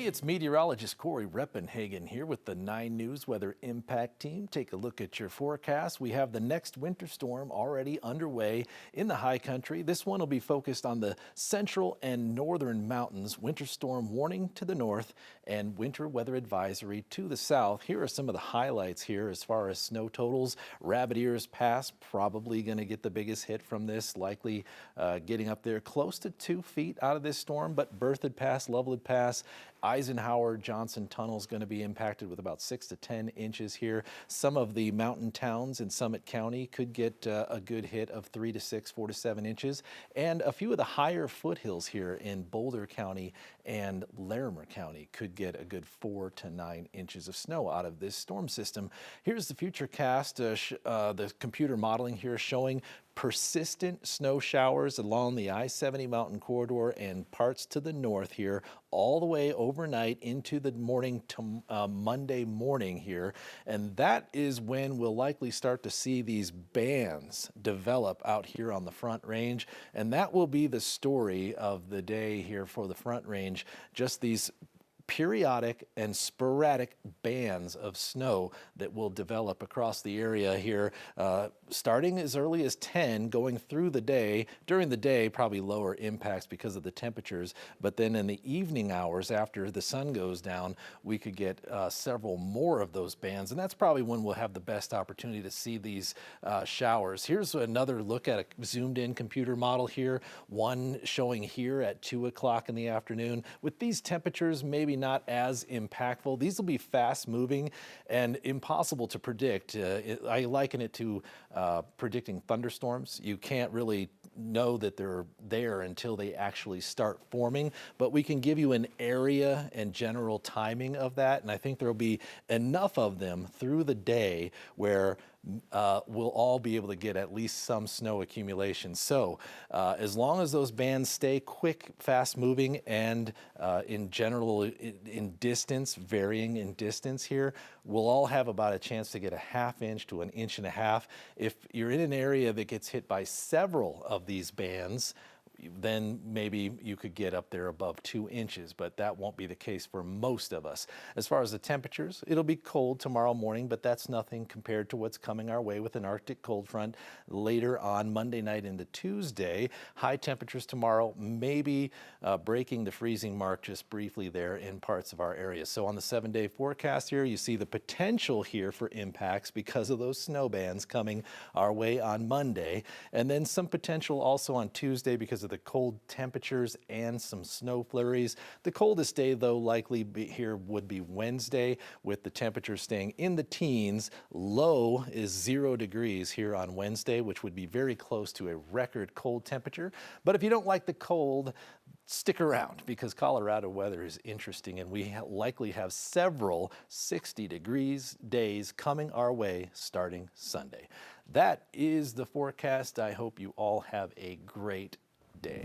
Hey, it's meteorologist Cory Reppenhagen here with the 9 News Weather Impact Team. Take a look at your forecast. We have the next winter storm already underway in the high country. This one will be focused on the central and northern mountains. Winter storm warning to the north and winter weather advisory to the south. Here are some of the highlights here as far as snow totals. Rabbit Ears Pass probably going to get the biggest hit from this, likely getting up there close to 2 feet out of this storm, but Berthoud Pass, Loveland Pass, Eisenhower Johnson Tunnel is going to be impacted with about 6 to 10 inches here. Some of the mountain towns in Summit County could get a good hit of 3 to 6, 4 to 7 inches. And a few of the higher foothills here in Boulder County and Larimer County could get a good 4 to 9 inches of snow out of this storm system. Here's the futurecast, the computer modeling here showing persistent snow showers along the I-70 mountain corridor and parts to the north here, all the way overnight into the morning to Monday morning here. And that is when we'll likely start to see these bands develop out here on the Front Range. And that will be the story of the day here for the Front Range. Just these periodic and sporadic bands of snow that will develop across the area here, starting as early as 10, going through the day. During the day, probably lower impacts because of the temperatures, but then in the evening hours after the sun goes down, we could get several more of those bands, and that's probably when we'll have the best opportunity to see these showers. Here's another look at a zoomed-in computer model here, one showing here at 2 o'clock in the afternoon. With these temperatures, maybe not as impactful. These will be fast moving and impossible to predict. I liken it to predicting thunderstorms. You can't really know that they're there until they actually start forming, but we can give you an area and general timing of that, and I think there'll be enough of them through the day where we'll all be able to get at least some snow accumulation. So as long as those bands stay quick, fast moving, and in general in distance, varying in distance here, we'll all have about a chance to get a ½ inch to 1.5 inches. If you're in an area that gets hit by several of these bands, then maybe you could get up there above 2 inches, but that won't be the case for most of us. As far as the temperatures, it'll be cold tomorrow morning, but that's nothing compared to what's coming our way with an Arctic cold front later on Monday night into Tuesday. High temperatures tomorrow, maybe breaking the freezing mark just briefly there in parts of our area. So on the 7-day forecast here, you see the potential here for impacts because of those snow bands coming our way on Monday, and then some potential also on Tuesday because of the cold temperatures and some snow flurries. The coldest day, though, likely here would be Wednesday, with the temperatures staying in the teens. Low is 0 degrees here on Wednesday, which would be very close to a record cold temperature. But if you don't like the cold, stick around, because Colorado weather is interesting, and we likely have several 60 degrees days coming our way starting Sunday. That is the forecast. I hope you all have a great day.